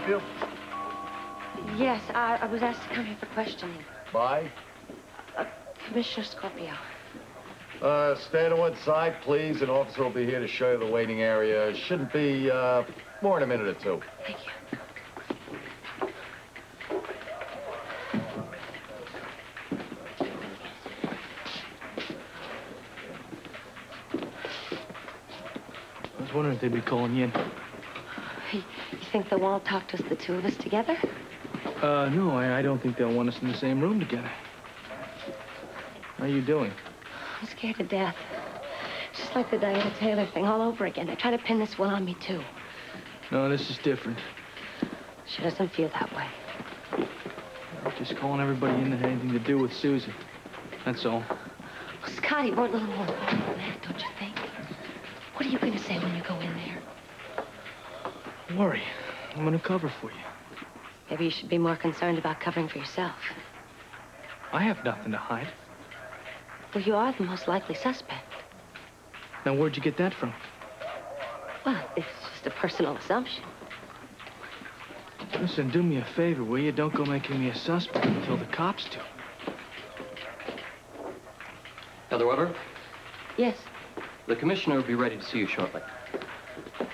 you? Yes, I was asked to come here for questioning. By? Commissioner Scorpio. Stand to one side, please. An officer will be here to show you the waiting area. Shouldn't be, more than a minute or two. Thank you. I was wondering if they'd be calling you in. You think they'll want to talk to us, the two of us together? No, I don't think they'll want us in the same room together. How are you doing? I'm scared to death. It's just like the Diana Taylor thing all over again. They try to pin this one on me, too. No, this is different. She doesn't feel that way. I'm just calling everybody in that had anything to do with Susie. That's all. Well, Scotty, we're a little more important than that, don't you think? What are you going to say when you go in there? Don't worry. I'm going to cover for you. Maybe you should be more concerned about covering for yourself. I have nothing to hide. Well, you are the most likely suspect. Now, where'd you get that from? Well, it's just a personal assumption. Listen, do me a favor, will you? Don't go making me a suspect until the cops do. Heather Weber? Yes. The commissioner will be ready to see you shortly.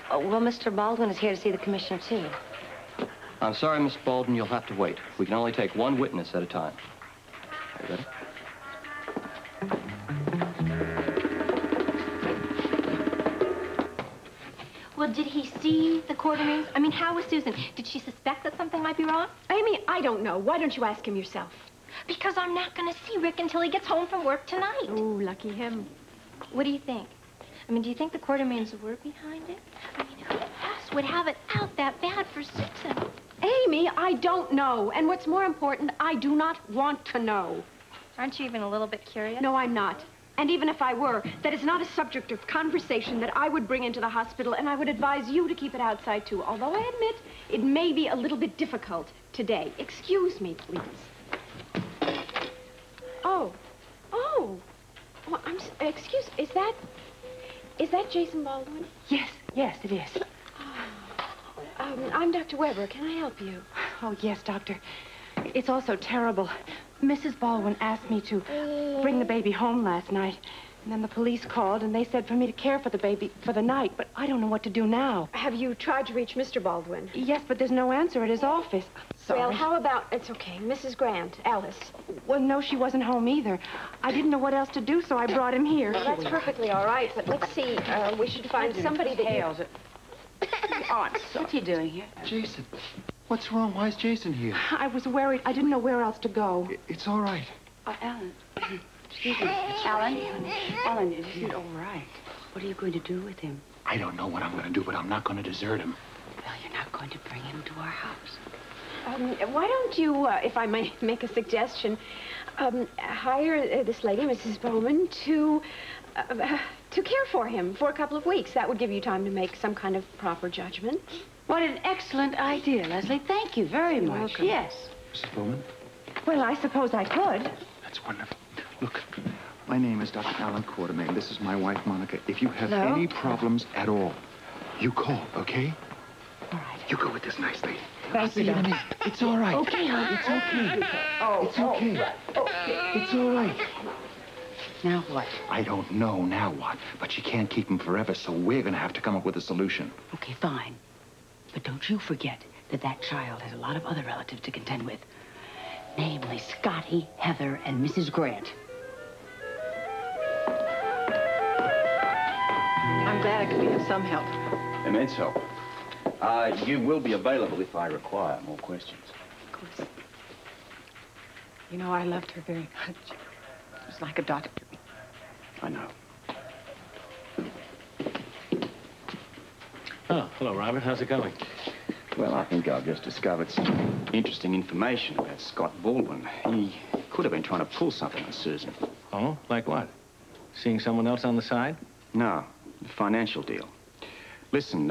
Oh, well, Mr. Baldwin is here to see the commissioner, too. I'm sorry, Miss Baldwin, you'll have to wait. We can only take one witness at a time. Are you ready? Well, did he see the quarterings? I mean, how was Susan? Did she suspect that something might be wrong? Amy, I don't know. Why don't you ask him yourself? Because I'm not going to see Rick until he gets home from work tonight. Oh, lucky him. What do you think? I mean, do you think the quartermains were behind it? I mean, who else would have it out that bad for Susan? Amy, I don't know. And what's more important, I do not want to know. Aren't you even a little bit curious? No, I'm not. And even if I were, that is not a subject of conversation that I would bring into the hospital, and I would advise you to keep it outside, too. Although I admit it may be a little bit difficult today. Excuse me, please. Oh. Oh. Well, excuse, is that Jason Baldwin? Yes, it is. I'm Dr. Weber. Can I help you? Oh, yes, doctor. It's all so terrible. Mrs. Baldwin asked me to bring the baby home last night. And then the police called, and they said for me to care for the baby for the night. But I don't know what to do now. Have you tried to reach Mr. Baldwin? Yes, but there's no answer at his office. Sorry. Well, how about, it's okay, Mrs. Grant, Alice. Well, no, she wasn't home either. I didn't know what else to do, so I brought him here. Well, that's perfectly all right, but let's see. We should find somebody that hails it. Oh, I'm sorry. What's he doing here? Jason, what's wrong? Why is Jason here? I was worried. I didn't know where else to go. It's all right. Alan. Excuse me. Alan? Alan, it isn't all right. What are you going to do with him? I don't know what I'm going to do, but I'm not going to desert him. Well, you're not going to bring him to our house. Why don't you, if I might make a suggestion, hire this lady, Mrs. Bowman, to care for him for a couple of weeks. That would give you time to make some kind of proper judgment. What an excellent idea, Leslie. Thank you very much. Welcome. Yes. Mrs. Bowman? Well, I suppose I could. That's wonderful. Look, my name is Dr. Alan Quartermain. This is my wife, Monica. If you have Hello? any problems at all, you call, okay? All right. You go with this nice lady. Thank you, See you in a Doctor. minute. It's all right. Okay, honey. It's okay. It's okay. It's all right. Now what? I don't know now what, but she can't keep him forever, so we're going to have to come up with a solution. Okay, fine. But don't you forget that that child has a lot of other relatives to contend with. Namely, Scotty, Heather, and Mrs. Grant. I'm glad I could be of some help. Immense help. You will be available if I require more questions. Of course. You know, I loved her very much. She was like a daughter to me. I know. Oh, hello, Robert. How's it going? Well, I think I've just discovered some interesting information about Scott Baldwin. He could have been trying to pull something on Susan. Oh, like what? Seeing someone else on the side? No, a financial deal. Listen,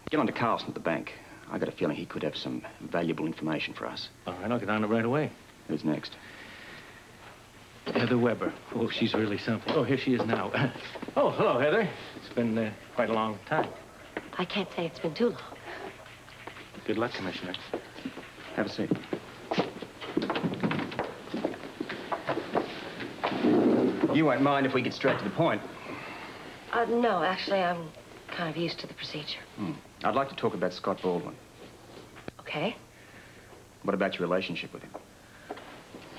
get on to Carlson at the bank. I got a feeling he could have some valuable information for us. All right, I'll get on it right away. Who's next? Heather Weber. Oh, she's really something. Oh, here she is now. Oh, hello, Heather. It's been quite a long time. I can't say it's been too long. Good luck, Commissioner. Have a seat. You won't mind if we get straight to the point. No, actually, I'm kind of used to the procedure. I'd like to talk about Scott Baldwin. Okay. What about your relationship with him?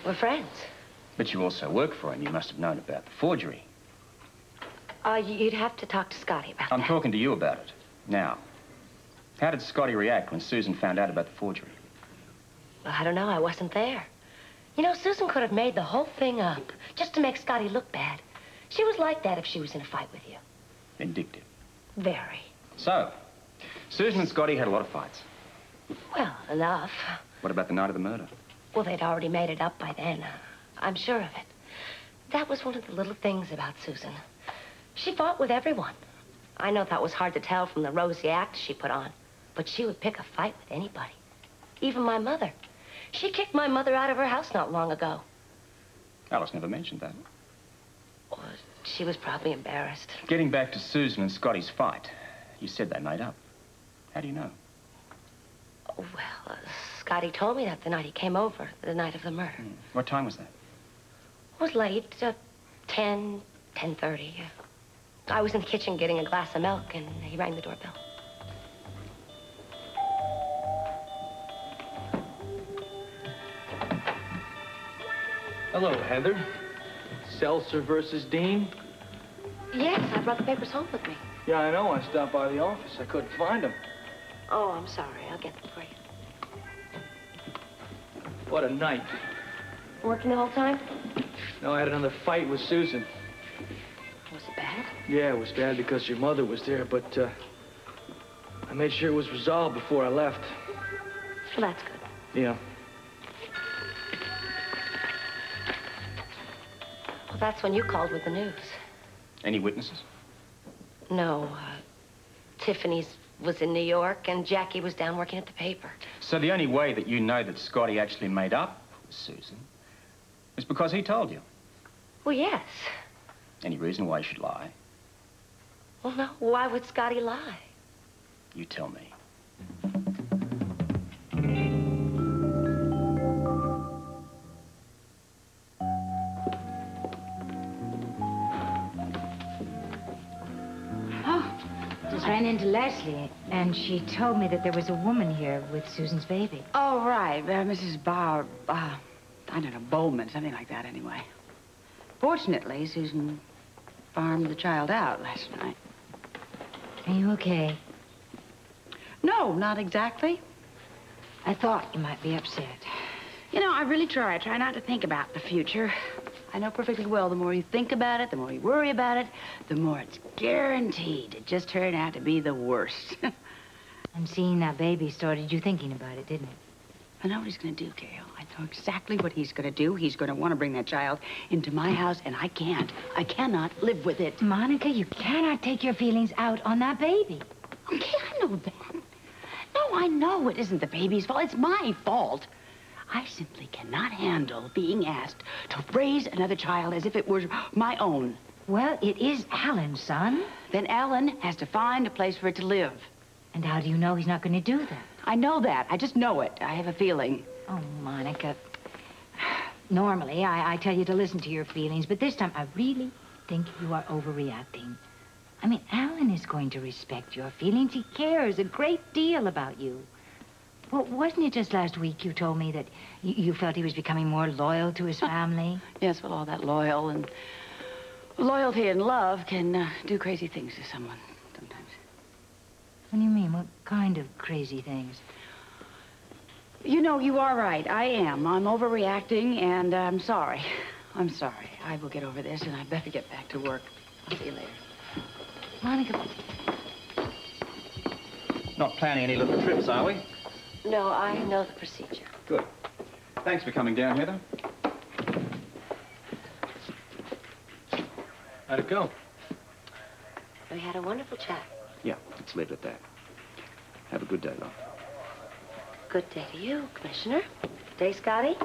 We're friends. But you also work for him. You must have known about the forgery. You'd have to talk to Scotty about that. I'm talking to you about it. Now, how did Scotty react when Susan found out about the forgery? Well, I don't know. I wasn't there. You know, Susan could have made the whole thing up just to make Scotty look bad. She was like that if she was in a fight with you. Vindictive. Very. So, Susan and Scotty had a lot of fights. Well, enough. What about the night of the murder? Well, they'd already made it up by then. I'm sure of it. That was one of the little things about Susan. She fought with everyone. I know that was hard to tell from the rosy act she put on, but she would pick a fight with anybody. Even my mother. She kicked my mother out of her house not long ago. Alice never mentioned that. Well, she was probably embarrassed. Getting back to Susan and Scotty's fight, you said they made up. How do you know? Oh, well, Scotty told me that the night he came over, the night of the murder. What time was that? It was late, 10:30. I was in the kitchen getting a glass of milk, and he rang the doorbell. Hello, Heather. Seltzer versus Dean? Yes, I brought the papers home with me. Yeah, I know. I stopped by the office. I couldn't find them. Oh, I'm sorry. I'll get them for you. What a night. Working the whole time? No, I had another fight with Susan. Was it bad? Yeah, it was bad because your mother was there, but I made sure it was resolved before I left. Well, that's good. Yeah. Well, that's when you called with the news. Any witnesses? No, Tiffany's was in New York, and Jackie was down working at the paper. So the only way that you know that Scotty actually made up with Susan is because he told you. Well, yes. Any reason why he should lie? Well, no. Why would Scotty lie? You tell me. Just ran into Leslie, and she told me that there was a woman here with Susan's baby. Oh, right. Mrs. I don't know, Bowman, something like that anyway. Fortunately, Susan farmed the child out last night. Are you okay? No, not exactly. I thought you might be upset. You know, I really try. I try not to think about the future. I know perfectly well the more you think about it, the more you worry about it, the more it's guaranteed to just turn out to be the worst. And seeing that baby started you thinking about it, didn't it? I know what he's going to do, Gail. I know exactly what he's going to do. He's going to want to bring that child into my house, and I can't. I cannot live with it. Monica, you cannot take your feelings out on that baby. Okay, I know that. No, I know it isn't the baby's fault. It's my fault. I simply cannot handle being asked to raise another child as if it were my own. Well, it is Alan's son. Then Alan has to find a place for it to live. And how do you know he's not going to do that? I know that. I just know it. I have a feeling. Oh, Monica. Normally, I tell you to listen to your feelings, but this time I really think you are overreacting. I mean, Alan is going to respect your feelings. He cares a great deal about you. Well, wasn't it just last week you told me that you felt he was becoming more loyal to his family? Yes, well, all that loyalty and love can do crazy things to someone sometimes. What do you mean? What kind of crazy things? You know, you are right. I am. I'm overreacting, and I'm sorry. I'm sorry. I will get over this, and I better get back to work. I'll see you later. Monica. Not planning any little trips, are we? No, I know the procedure. Good. Thanks for coming down, Heather. How'd it go? We had a wonderful chat. Yeah, let's leave it at that. Have a good day, love. Good day to you, Commissioner. Good day, Scotty.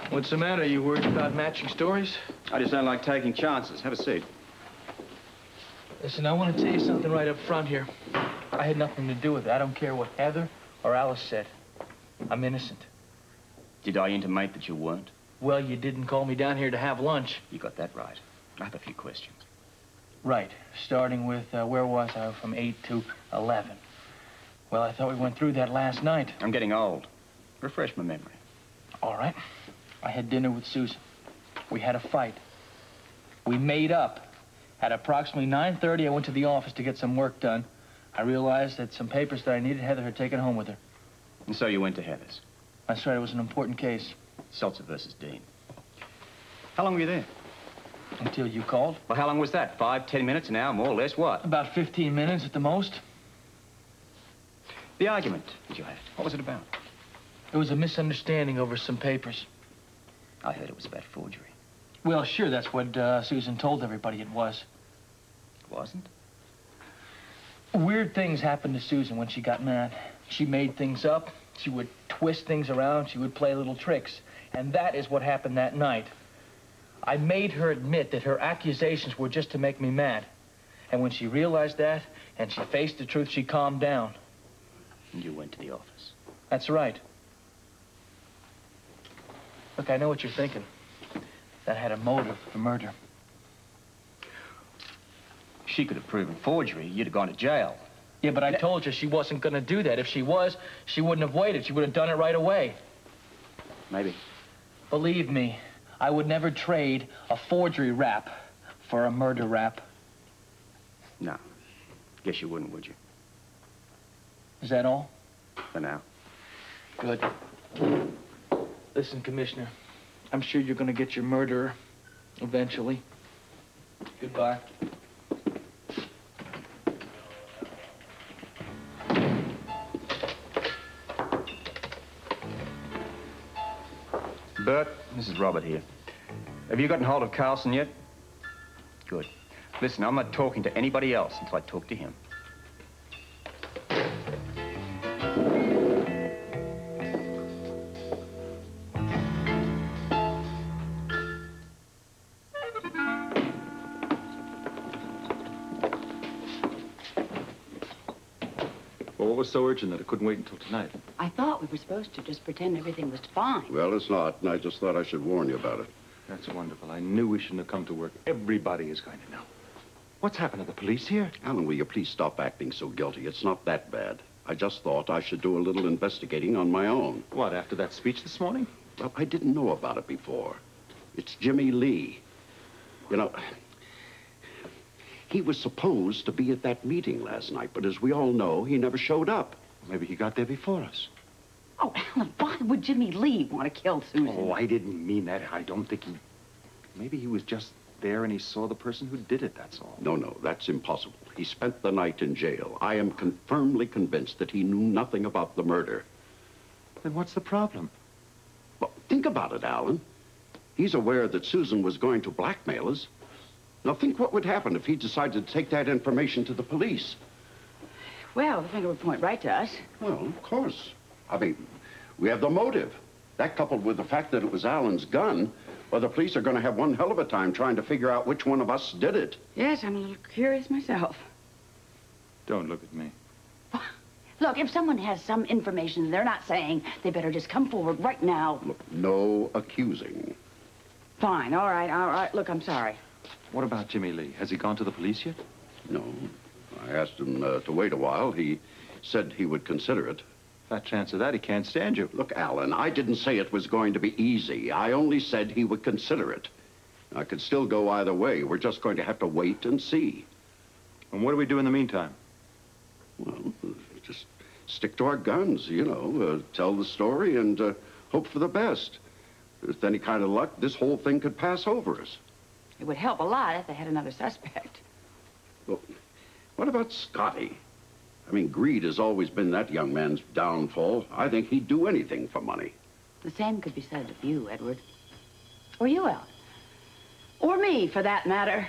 What's the matter? You worried about matching stories? I just don't like taking chances. Have a seat. Listen, I want to tell you something right up front here. I had nothing to do with it. I don't care what Heather or Alice said. I'm innocent. Did I intimate that you weren't? Well, you didn't call me down here to have lunch. You got that right. I have a few questions. Right. Starting with, where was I? From 8 to 11. Well, I thought we went through that last night. I'm getting old. Refresh my memory. All right. I had dinner with Susan. We had a fight. We made up. At approximately 9:30, I went to the office to get some work done. I realized that some papers that I needed, Heather had taken home with her. And so you went to Heather's? That's right. It was an important case. Seltzer versus Dean. How long were you there? Until you called. Well, how long was that? 5, 10 minutes, an hour, more or less, what? About 15 minutes at the most. The argument that you had, what was it about? It was a misunderstanding over some papers. I heard it was about forgery. Well, sure, that's what Susan told everybody it was. It wasn't? Weird things happened to Susan when she got mad. She made things up. She would twist things around. She would play little tricks. And that is what happened that night. I made her admit that her accusations were just to make me mad. And when she realized that, and she faced the truth, she calmed down. And you went to the office? That's right. Look, I know what you're thinking. That had a motive for murder. She could have proven forgery. You'd have gone to jail. Yeah, but I told you she wasn't going to do that. If she was, she wouldn't have waited. She would have done it right away. Maybe. Believe me, I would never trade a forgery rap for a murder rap. No. Guess you wouldn't, would you? Is that all? For now. Good. Listen, Commissioner, I'm sure you're going to get your murderer eventually. Goodbye. Bert, this is Robert here. Have you gotten hold of Carlson yet? Good. Listen, I'm not talking to anybody else until I talk to him. Well, what was so urgent that it couldn't wait until tonight? I thought we were supposed to just pretend everything was fine. Well, it's not, and I just thought I should warn you about it. That's wonderful. I knew we shouldn't have come to work. Everybody is going to know. What's happened to the police here? Alan, will you please stop acting so guilty? It's not that bad. I just thought I should do a little investigating on my own. What, after that speech this morning? Well, I didn't know about it before. It's Jimmy Lee. You know, he was supposed to be at that meeting last night, but as we all know, he never showed up. Maybe he got there before us. Oh, Alan, why would Jimmy Lee want to kill Susan? Oh, I didn't mean that. I don't think he... Maybe he was just there and he saw the person who did it, that's all. No, that's impossible. He spent the night in jail. I am firmly convinced that he knew nothing about the murder. Then what's the problem? Well, think about it, Alan. He's aware that Susan was going to blackmail us. Now, think what would happen if he decided to take that information to the police. Well, the finger would point right to us. Well, of course. I mean, we have the motive. That coupled with the fact that it was Alan's gun, well, the police are going to have one hell of a time trying to figure out which one of us did it. Yes, I'm a little curious myself. Don't look at me. Look, if someone has some information they're not saying, they better just come forward right now. Look, no accusing. Fine, all right. Look, I'm sorry. What about Jimmy Lee? Has he gone to the police yet? No. I asked him to wait a while. He said he would consider it. Fat chance of that, he can't stand you. Look, Alan, I didn't say it was going to be easy. I only said he would consider it. I could still go either way. We're just going to have to wait and see. And what do we do in the meantime? Well, just stick to our guns, you know, tell the story and hope for the best. With any kind of luck, this whole thing could pass over us. It would help a lot if they had another suspect. Well, what about Scotty? I mean, greed has always been that young man's downfall. I think he'd do anything for money. The same could be said of you, Edward. Or you, Al. Or me, for that matter.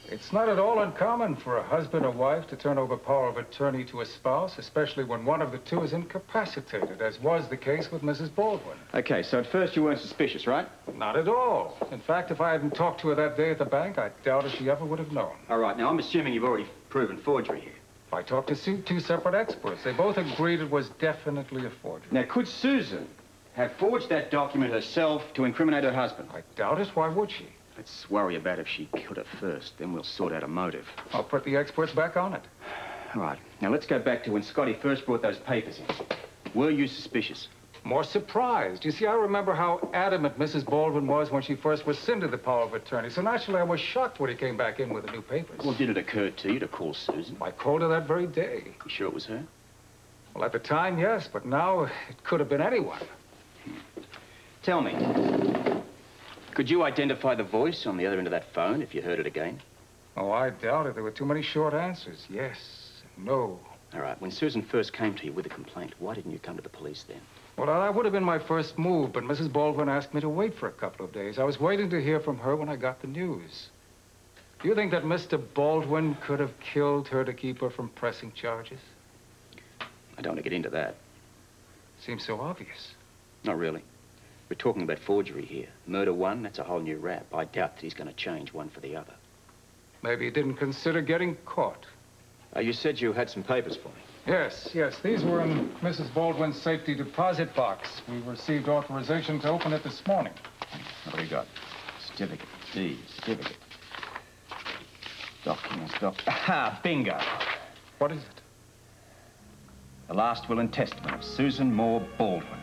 It's It's not at all uncommon for a husband or wife to turn over power of attorney to a spouse, especially when one of the two is incapacitated, as was the case with Mrs. Baldwin. Okay, so at first you weren't suspicious, right? Not at all. In fact, if I hadn't talked to her that day at the bank, I doubt if she ever would have known. All right, now I'm assuming you've already proven forgery here. I talked to two separate experts. They both agreed it was definitely a forgery. Now, could Susan have forged that document herself to incriminate her husband? I doubt it. Why would she? Let's worry about if she killed her first, then we'll sort out a motive. I'll put the experts back on it. All right, now let's go back to when Scotty first brought those papers in. Were you suspicious? More surprised. You see, I remember how adamant Mrs. Baldwin was when she first rescinded the power of attorney, so naturally I was shocked when he came back in with the new papers. Well, did it occur to you to call Susan? I called her that very day. You sure it was her? Well, at the time, yes, but now it could have been anyone. Tell me, could you identify the voice on the other end of that phone if you heard it again? Oh, I doubt it. There were too many short answers. Yes, no. All right, when Susan first came to you with a complaint, why didn't you come to the police then? Well, that would have been my first move, but Mrs. Baldwin asked me to wait for a couple of days. I was waiting to hear from her when I got the news. Do you think that Mr. Baldwin could have killed her to keep her from pressing charges? I don't want to get into that. Seems so obvious. Not really. We're talking about forgery here. Murder one, that's a whole new rap. I doubt that he's going to change one for the other. Maybe he didn't consider getting caught. You said you had some papers for me. Yes. These were in Mrs. Baldwin's safety deposit box. We received authorization to open it this morning. What do you got? Certificate. Certificate. Documents. Aha, bingo. What is it? The last will and testament of Susan Moore Baldwin.